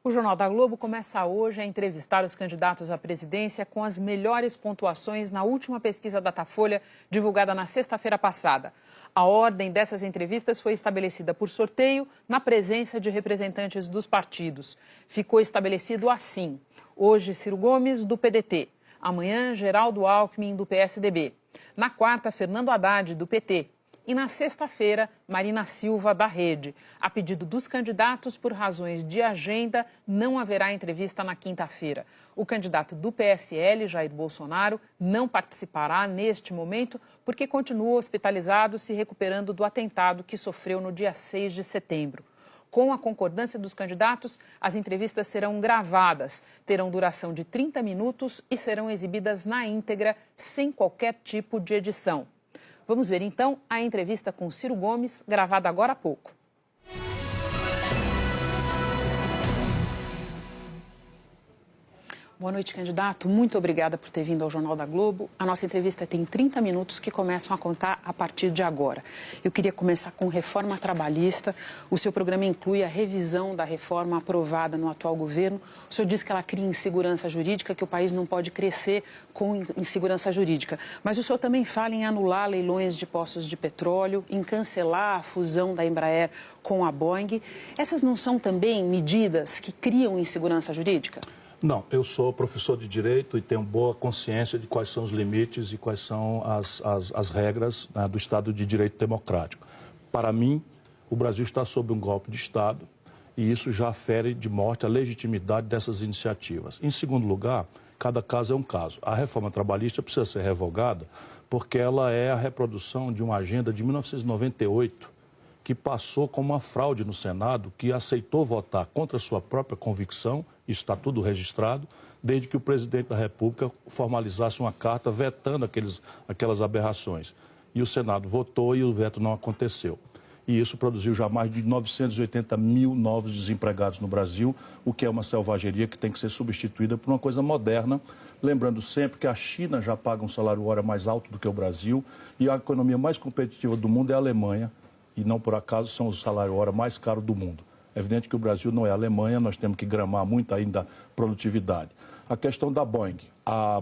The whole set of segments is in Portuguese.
O Jornal da Globo começa hoje a entrevistar os candidatos à presidência com as melhores pontuações na última pesquisa Datafolha, divulgada na sexta-feira passada. A ordem dessas entrevistas foi estabelecida por sorteio, na presença de representantes dos partidos. Ficou estabelecido assim: hoje, Ciro Gomes, do PDT. Amanhã, Geraldo Alckmin, do PSDB. Na quarta, Fernando Haddad, do PT. E na sexta-feira, Marina Silva, da Rede. A pedido dos candidatos, por razões de agenda, não haverá entrevista na quinta-feira. O candidato do PSL, Jair Bolsonaro, não participará neste momento porque continua hospitalizado, se recuperando do atentado que sofreu no dia 6 de setembro. Com a concordância dos candidatos, as entrevistas serão gravadas, terão duração de 30 minutos e serão exibidas na íntegra, sem qualquer tipo de edição. Vamos ver, então, a entrevista com Ciro Gomes, gravada agora há pouco. Boa noite, candidato. Muito obrigada por ter vindo ao Jornal da Globo. A nossa entrevista tem 30 minutos que começam a contar a partir de agora. Eu queria começar com reforma trabalhista. O seu programa inclui a revisão da reforma aprovada no atual governo. O senhor diz que ela cria insegurança jurídica, que o país não pode crescer com insegurança jurídica. Mas o senhor também fala em anular leilões de poços de petróleo, em cancelar a fusão da Embraer com a Boeing. Essas não são também medidas que criam insegurança jurídica? Não, eu sou professor de Direito e tenho boa consciência de quais são os limites e quais são as regras, né, do Estado de Direito Democrático. Para mim, o Brasil está sob um golpe de Estado e isso já fere de morte a legitimidade dessas iniciativas. Em segundo lugar, cada caso é um caso. A reforma trabalhista precisa ser revogada porque ela é a reprodução de uma agenda de 1998, que passou como uma fraude no Senado, que aceitou votar contra sua própria convicção, isso está tudo registrado, desde que o presidente da República formalizasse uma carta vetando aquelas aberrações. E o Senado votou e o veto não aconteceu. E isso produziu já mais de 980 mil novos desempregados no Brasil, o que é uma selvageria que tem que ser substituída por uma coisa moderna, lembrando sempre que a China já paga um salário hora mais alto do que o Brasil e a economia mais competitiva do mundo é a Alemanha, e não por acaso são os salários hora mais caros do mundo. É evidente que o Brasil não é a Alemanha, nós temos que gramar muito ainda a produtividade. A questão da Boeing. A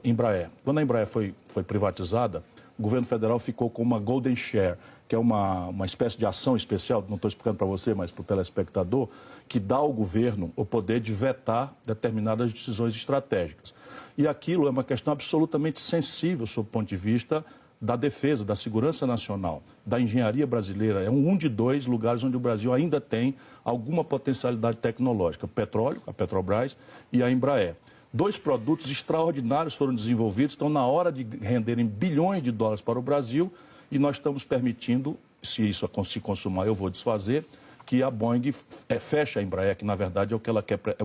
Embraer, quando a Embraer foi privatizada, o governo federal ficou com uma golden share, que é uma espécie de ação especial, não estou explicando para você, mas para o telespectador, que dá ao governo o poder de vetar determinadas decisões estratégicas. E aquilo é uma questão absolutamente sensível, sob o ponto de vista da defesa, da segurança nacional, da engenharia brasileira. É um de dois lugares onde o Brasil ainda tem alguma potencialidade tecnológica: o petróleo, a Petrobras, e a Embraer. Dois produtos extraordinários foram desenvolvidos, estão na hora de renderem bilhões de dólares para o Brasil e nós estamos permitindo, se isso se consumar, eu vou desfazer, que a Boeing feche a Embraer, que na verdade é o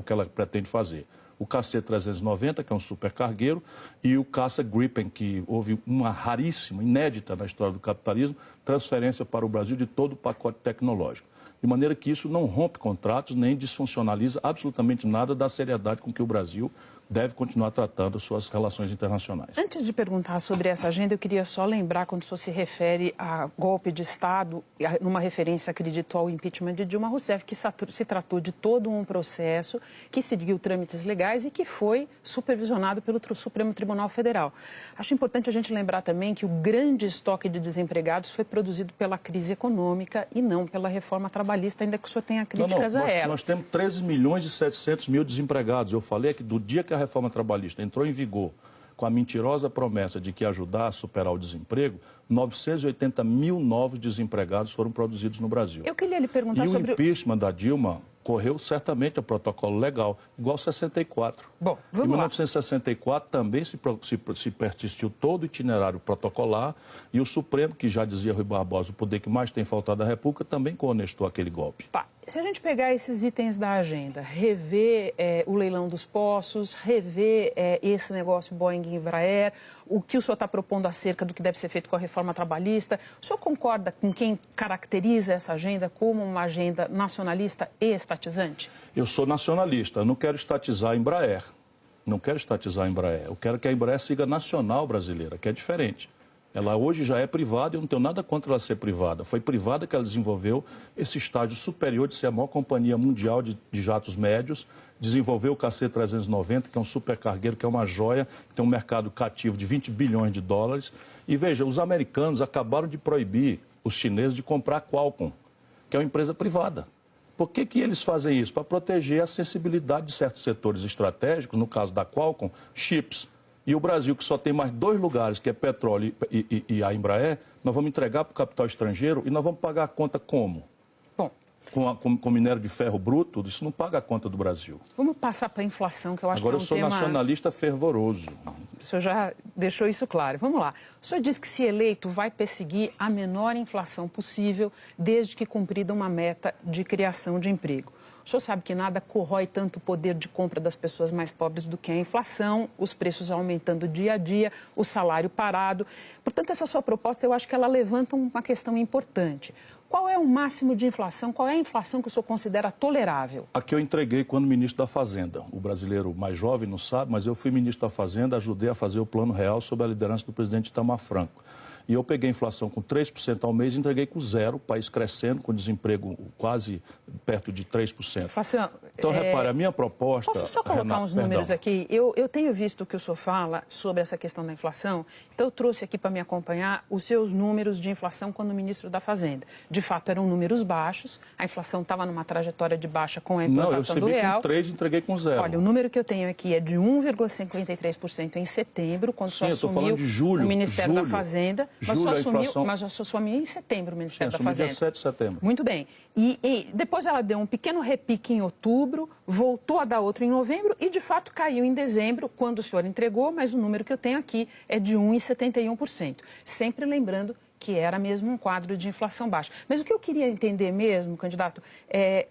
que ela pretende fazer. O KC-390, que é um supercargueiro, e o caça Gripen, que houve uma raríssima, inédita na história do capitalismo, transferência para o Brasil de todo o pacote tecnológico. De maneira que isso não rompe contratos, nem desfuncionaliza absolutamente nada da seriedade com que o Brasil deve continuar tratando suas relações internacionais. Antes de perguntar sobre essa agenda, eu queria só lembrar, quando o senhor se refere a golpe de Estado, numa referência, acredito, ao impeachment de Dilma Rousseff, que se tratou de todo um processo que seguiu trâmites legais e que foi supervisionado pelo Supremo Tribunal Federal. Acho importante a gente lembrar também que o grande estoque de desempregados foi produzido pela crise econômica e não pela reforma trabalhista, ainda que o senhor tenha críticas a ela. Nós temos 13 milhões e 700 mil desempregados. Eu falei que do dia que a reforma trabalhista entrou em vigor com a mentirosa promessa de que ia ajudar a superar o desemprego, 980 mil novos desempregados foram produzidos no Brasil. Eu queria lhe perguntar sobre... E o impeachment da Dilma correu certamente ao protocolo legal, igual 64. Bom, vamos lá. Em 1964 também se persistiu todo o itinerário protocolar e o Supremo, que já dizia Rui Barbosa, o poder que mais tem faltado à República, também conestou aquele golpe. Tá. Se a gente pegar esses itens da agenda, rever o leilão dos poços, rever esse negócio Boeing e Embraer, o que o senhor está propondo acerca do que deve ser feito com a reforma trabalhista, o senhor concorda com quem caracteriza essa agenda como uma agenda nacionalista e estatizante? Eu sou nacionalista, eu não quero estatizar a Embraer. Não quero estatizar a Embraer. Eu quero que a Embraer siga nacional brasileira, que é diferente. Ela hoje já é privada e eu não tenho nada contra ela ser privada. Foi privada que ela desenvolveu esse estágio superior de ser a maior companhia mundial de jatos médios, desenvolveu o KC-390, que é um supercargueiro, que é uma joia, que tem um mercado cativo de 20 bilhões de dólares. E veja, os americanos acabaram de proibir os chineses de comprar a Qualcomm, que é uma empresa privada. Por que eles fazem isso? Para proteger a acessibilidade de certos setores estratégicos, no caso da Qualcomm, chips. E o Brasil, que só tem mais 2 lugares, que é petróleo e a Embraer, nós vamos entregar para o capital estrangeiro e nós vamos pagar a conta como? Bom, com minério de ferro bruto, isso não paga a conta do Brasil. Vamos passar para a inflação, que eu acho Agora, que é um eu sou tema... nacionalista fervoroso. O senhor já deixou isso claro. Vamos lá. O senhor diz que, se eleito, vai perseguir a menor inflação possível, desde que cumprida uma meta de criação de emprego. O senhor sabe que nada corrói tanto o poder de compra das pessoas mais pobres do que a inflação, os preços aumentando dia a dia, o salário parado. Portanto, essa sua proposta, eu acho que ela levanta uma questão importante. Qual é o máximo de inflação? Qual é a inflação que o senhor considera tolerável? A que eu entreguei quando ministro da Fazenda. O brasileiro mais jovem não sabe, mas eu fui ministro da Fazenda, ajudei a fazer o Plano Real sob a liderança do presidente Itamar Franco. E eu peguei a inflação com 3% ao mês e entreguei com 0%, o país crescendo, com desemprego quase perto de 3%. Inflação, então, repare, a minha proposta... Posso só colocar uns números aqui? Eu tenho visto o que o senhor fala sobre essa questão da inflação, então eu trouxe aqui para me acompanhar os seus números de inflação quando ministro da Fazenda. De fato, eram números baixos, a inflação estava numa trajetória de baixa com a implantação do real. Não, eu recebi com 3 e entreguei com 0. Olha, o número que eu tenho aqui é de 1,53% em setembro, quando o senhor assumiu o Ministério da Fazenda. Mas só assumiu em setembro o Ministério da Fazenda. Dia 7 de setembro. Muito bem. E depois ela deu um pequeno repique em outubro, voltou a dar outro em novembro e, de fato, caiu em dezembro, quando o senhor entregou, mas o número que eu tenho aqui é de 1,71%. Sempre lembrando que era mesmo um quadro de inflação baixa. Mas o que eu queria entender mesmo, candidato, é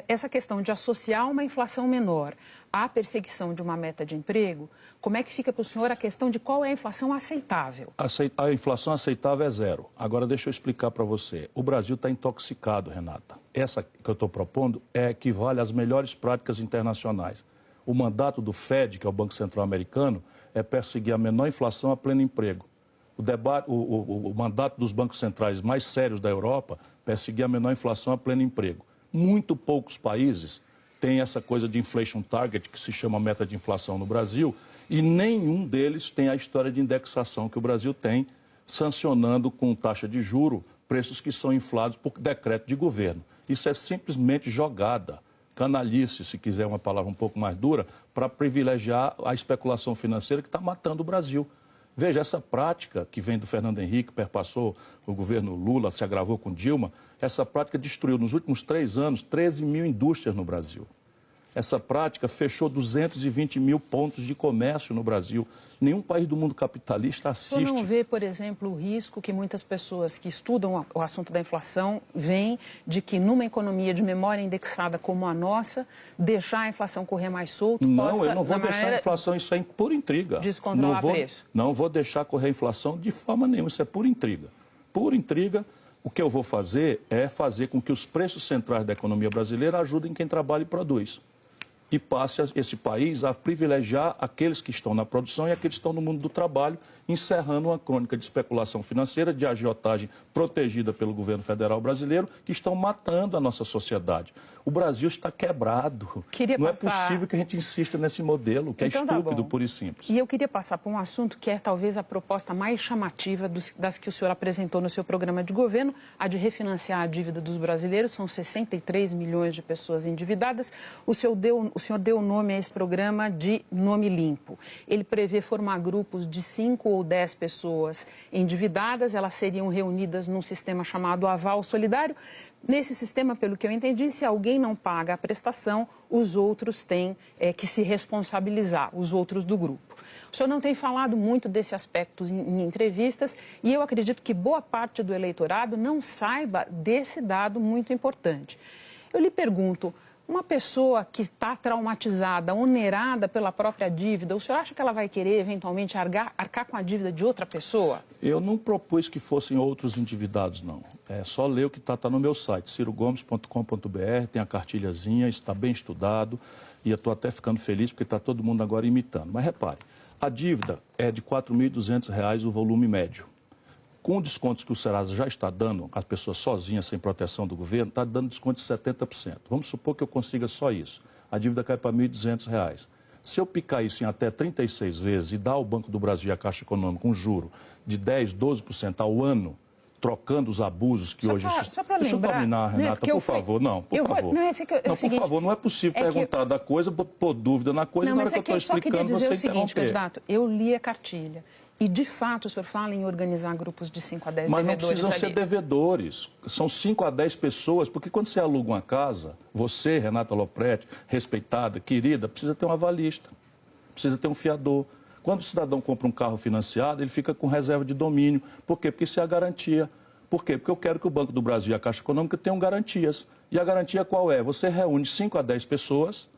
essa questão de associar uma inflação menor à perseguição de uma meta de emprego. Como é que fica para o senhor a questão de qual é a inflação aceitável? A inflação aceitável é 0. Agora, deixa eu explicar para você. O Brasil está intoxicado, Renata. Essa que eu estou propondo equivale às melhores práticas internacionais. O mandato do Fed, que é o Banco Central Americano, é perseguir a menor inflação a pleno emprego. O mandato dos bancos centrais mais sérios da Europa é perseguir a menor inflação a pleno emprego. Muito poucos países têm essa coisa de inflation target, que se chama meta de inflação no Brasil, e nenhum deles tem a história de indexação que o Brasil tem, sancionando com taxa de juro preços que são inflados por decreto de governo. Isso é simplesmente jogada, canalice, se quiser uma palavra um pouco mais dura, para privilegiar a especulação financeira que está matando o Brasil. Veja, essa prática que vem do Fernando Henrique, perpassou o governo Lula, se agravou com Dilma, essa prática destruiu nos últimos 3 anos 13 mil indústrias no Brasil. Essa prática fechou 220 mil pontos de comércio no Brasil. Nenhum país do mundo capitalista assiste. Você não vê, por exemplo, o risco que muitas pessoas que estudam o assunto da inflação veem de que, numa economia de memória indexada como a nossa, deixar a inflação correr mais solto? Não, eu não vou deixar a inflação, isso é por intriga. Descontrolar preço? Não vou deixar correr a inflação de forma nenhuma, isso é por intriga. Por intriga, o que eu vou fazer é fazer com que os preços centrais da economia brasileira ajudem quem trabalha e produz. E passe esse país a privilegiar aqueles que estão na produção e aqueles que estão no mundo do trabalho, encerrando uma crônica de especulação financeira, de agiotagem protegida pelo governo federal brasileiro, que estão matando a nossa sociedade. O Brasil está quebrado. Não é possível que a gente insista nesse modelo, que é estúpido, puro e simples. E eu queria passar por um assunto que é talvez a proposta mais chamativa das que o senhor apresentou no seu programa de governo, a de refinanciar a dívida dos brasileiros. São 63 milhões de pessoas endividadas. O senhor deu o nome a esse programa de Nome Limpo. Ele prevê formar grupos de 5 ou 10 pessoas endividadas. Elas seriam reunidas num sistema chamado Aval Solidário. Nesse sistema, pelo que eu entendi, se alguém não paga a prestação, os outros têm que se responsabilizar, os outros do grupo. O senhor não tem falado muito desse aspecto em entrevistas e eu acredito que boa parte do eleitorado não saiba desse dado muito importante. Eu lhe pergunto, uma pessoa que está traumatizada, onerada pela própria dívida, o senhor acha que ela vai querer, eventualmente, arcar com a dívida de outra pessoa? Eu não propus que fossem outros endividados, não. É só ler o que está no meu site, cirogomes.com.br, tem a cartilhazinha, está bem estudado, e eu estou até ficando feliz porque está todo mundo agora imitando. Mas repare, a dívida é de R$ 4.200 o volume médio. Com descontos que o Serasa já está dando, as pessoas sozinhas, sem proteção do governo, está dando desconto de 70%. Vamos supor que eu consiga só isso. A dívida cai para R$ 1.200. Se eu picar isso em até 36 vezes e dar ao Banco do Brasil e à Caixa Econômica um juro de 10%, 12% ao ano, trocando os abusos que hoje... Só para lembrar... Deixa eu terminar, Renata, por favor. Não, por favor. Não, por favor, não é possível perguntar da coisa, pôr dúvida na coisa, na hora que eu estou explicando, você interromper. Não, mas é que eu só queria dizer o seguinte, candidato, eu li a cartilha. E, de fato, o senhor fala em organizar grupos de 5 a 10 devedores. Mas não precisam ser devedores. São 5 a 10 pessoas, porque quando você aluga uma casa, você, Renata Lopretti, respeitada, querida, precisa ter um avalista, precisa ter um fiador. Quando o cidadão compra um carro financiado, ele fica com reserva de domínio. Por quê? Porque isso é a garantia. Por quê? Porque eu quero que o Banco do Brasil e a Caixa Econômica tenham garantias. E a garantia qual é? Você reúne 5 a 10 pessoas...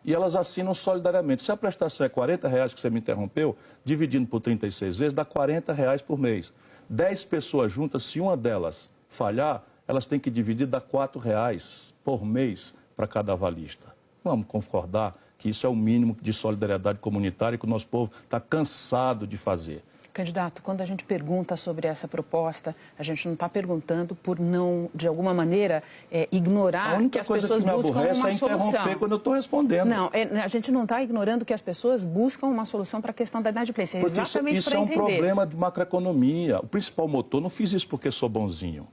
e elas assinam solidariamente. Se a prestação é R$40, que você me interrompeu, dividindo por 36 vezes, dá R$40 por mês. 10 pessoas juntas, se uma delas falhar, elas têm que dividir, dá R$4 por mês para cada avalista. Vamos concordar que isso é o mínimo de solidariedade comunitária que o nosso povo está cansado de fazer. Candidato, quando a gente pergunta sobre essa proposta, a gente não está perguntando por não, de alguma maneira, ignorar que as pessoas buscam uma solução. É interromper quando eu estou respondendo. Não, a gente não está ignorando que as pessoas buscam uma solução para a questão da inadimplência. Exatamente isso para entender. Isso é um problema de macroeconomia. O principal motor, não fiz isso porque sou bonzinho.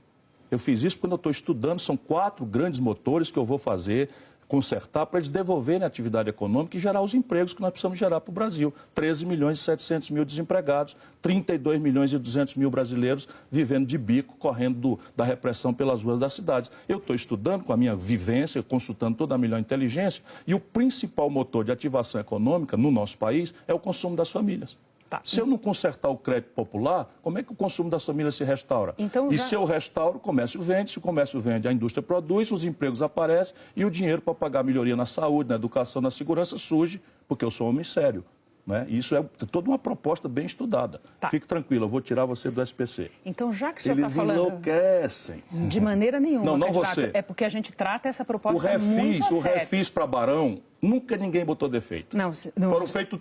Eu fiz isso quando eu estou estudando, são 4 grandes motores que eu vou fazer, consertar para eles devolverem a atividade econômica e gerar os empregos que nós precisamos gerar para o Brasil. 13 milhões e 700 mil desempregados, 32 milhões e 200 mil brasileiros vivendo de bico, correndo da repressão pelas ruas das cidades. Eu estou estudando com a minha vivência, consultando toda a melhor inteligência, e o principal motor de ativação econômica no nosso país é o consumo das famílias. Tá. Se eu não consertar o crédito popular, como é que o consumo das famílias se restaura? Então, se eu restauro, o comércio vende, se o comércio vende, a indústria produz, os empregos aparecem e o dinheiro para pagar melhoria na saúde, na educação, na segurança surge, porque eu sou um homem sério. Né? Isso é toda uma proposta bem estudada. Tá. Fique tranquilo, eu vou tirar você do SPC. Então, já que o senhor está falando... Eles enlouquecem. De maneira nenhuma, não você. É porque a gente trata essa proposta muito a sério. O refis para Barão, nunca ninguém botou defeito. Não, foram feitos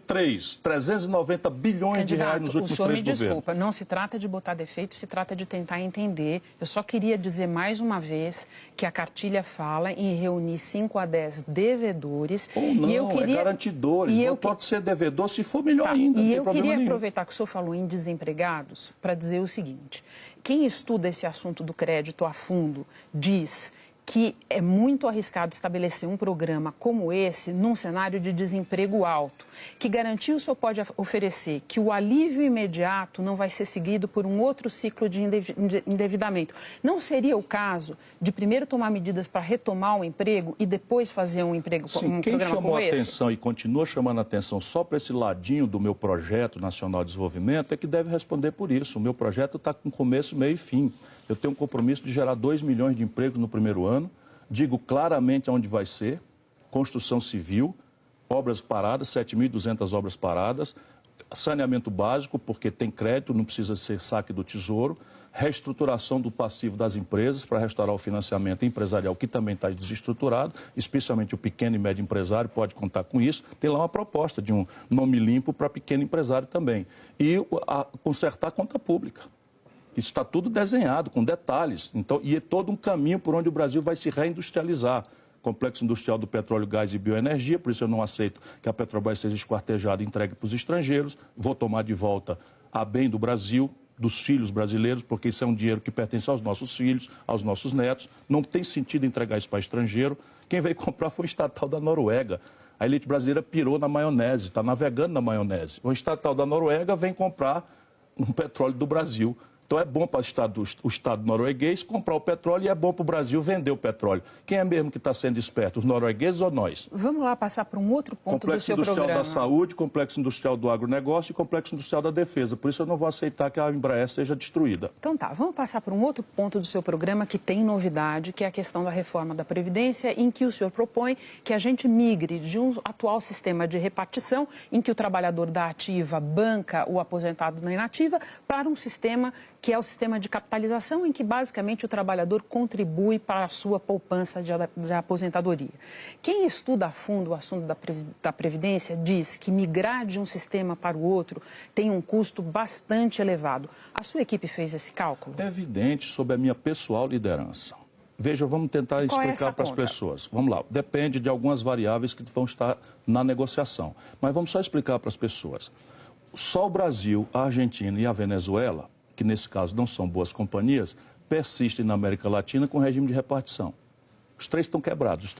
390 bilhões de reais nos últimos 3 governos. O senhor me desculpa, não se trata de botar defeito, se trata de tentar entender. Eu só queria dizer mais uma vez que a cartilha fala em reunir 5 a 10 devedores. Ou não, é garantidores. Não pode ser devedor, se for melhor ainda. E eu queria aproveitar que o senhor falou em desempregados para dizer o seguinte. Quem estuda esse assunto do crédito a fundo diz que é muito arriscado estabelecer um programa como esse num cenário de desemprego alto. Que garantia o senhor pode oferecer? Que o alívio imediato não vai ser seguido por um outro ciclo de endividamento. Não seria o caso de primeiro tomar medidas para retomar o emprego e depois fazer um emprego Sim, um quem programa chamou como esse? Atenção e continua chamando a atenção só para esse ladinho do meu projeto nacional de desenvolvimento é que deve responder por isso. O meu projeto está com começo, meio e fim. Eu tenho um compromisso de gerar 2 milhões de empregos no primeiro ano. Digo claramente aonde vai ser, construção civil, obras paradas, 7.200 obras paradas, saneamento básico, porque tem crédito, não precisa ser saque do Tesouro, reestruturação do passivo das empresas para restaurar o financiamento empresarial, que também está desestruturado, especialmente o pequeno e médio empresário pode contar com isso. Tem lá uma proposta de um nome limpo para pequeno empresário também. E consertar a conta pública. Isso está tudo desenhado, com detalhes. Então, e é todo um caminho por onde o Brasil vai se reindustrializar. Complexo industrial do petróleo, gás e bioenergia, por isso eu não aceito que a Petrobras seja esquartejada e entregue para os estrangeiros. Vou tomar de volta a bem do Brasil, dos filhos brasileiros, porque isso é um dinheiro que pertence aos nossos filhos, aos nossos netos. Não tem sentido entregar isso para estrangeiro. Quem veio comprar foi um estatal da Noruega. A elite brasileira pirou na maionese, está navegando na maionese. O estatal da Noruega vem comprar um petróleo do Brasil. Então é bom para o Estado norueguês comprar o petróleo e é bom para o Brasil vender o petróleo. Quem é mesmo que está sendo esperto, os noruegueses ou nós? Vamos lá passar para um outro ponto do seu programa. Complexo industrial da saúde, complexo industrial do agronegócio e complexo industrial da defesa. Por isso eu não vou aceitar que a Embraer seja destruída. Então tá, vamos passar para um outro ponto do seu programa que tem novidade, que é a questão da reforma da Previdência, em que o senhor propõe que a gente migre de um atual sistema de repartição, em que o trabalhador da ativa banca o aposentado na inativa, para um sistema que é o sistema de capitalização em que basicamente o trabalhador contribui para a sua poupança de aposentadoria. Quem estuda a fundo o assunto da Previdência diz que migrar de um sistema para o outro tem um custo bastante elevado. A sua equipe fez esse cálculo? É evidente sob a minha pessoal liderança. Veja, vamos tentar explicar para as pessoas. Vamos lá, depende de algumas variáveis que vão estar na negociação. Mas vamos só explicar para as pessoas. Só o Brasil, a Argentina e a Venezuela, que nesse caso não são boas companhias, persistem na América Latina com regime de repartição. Os três estão quebrados.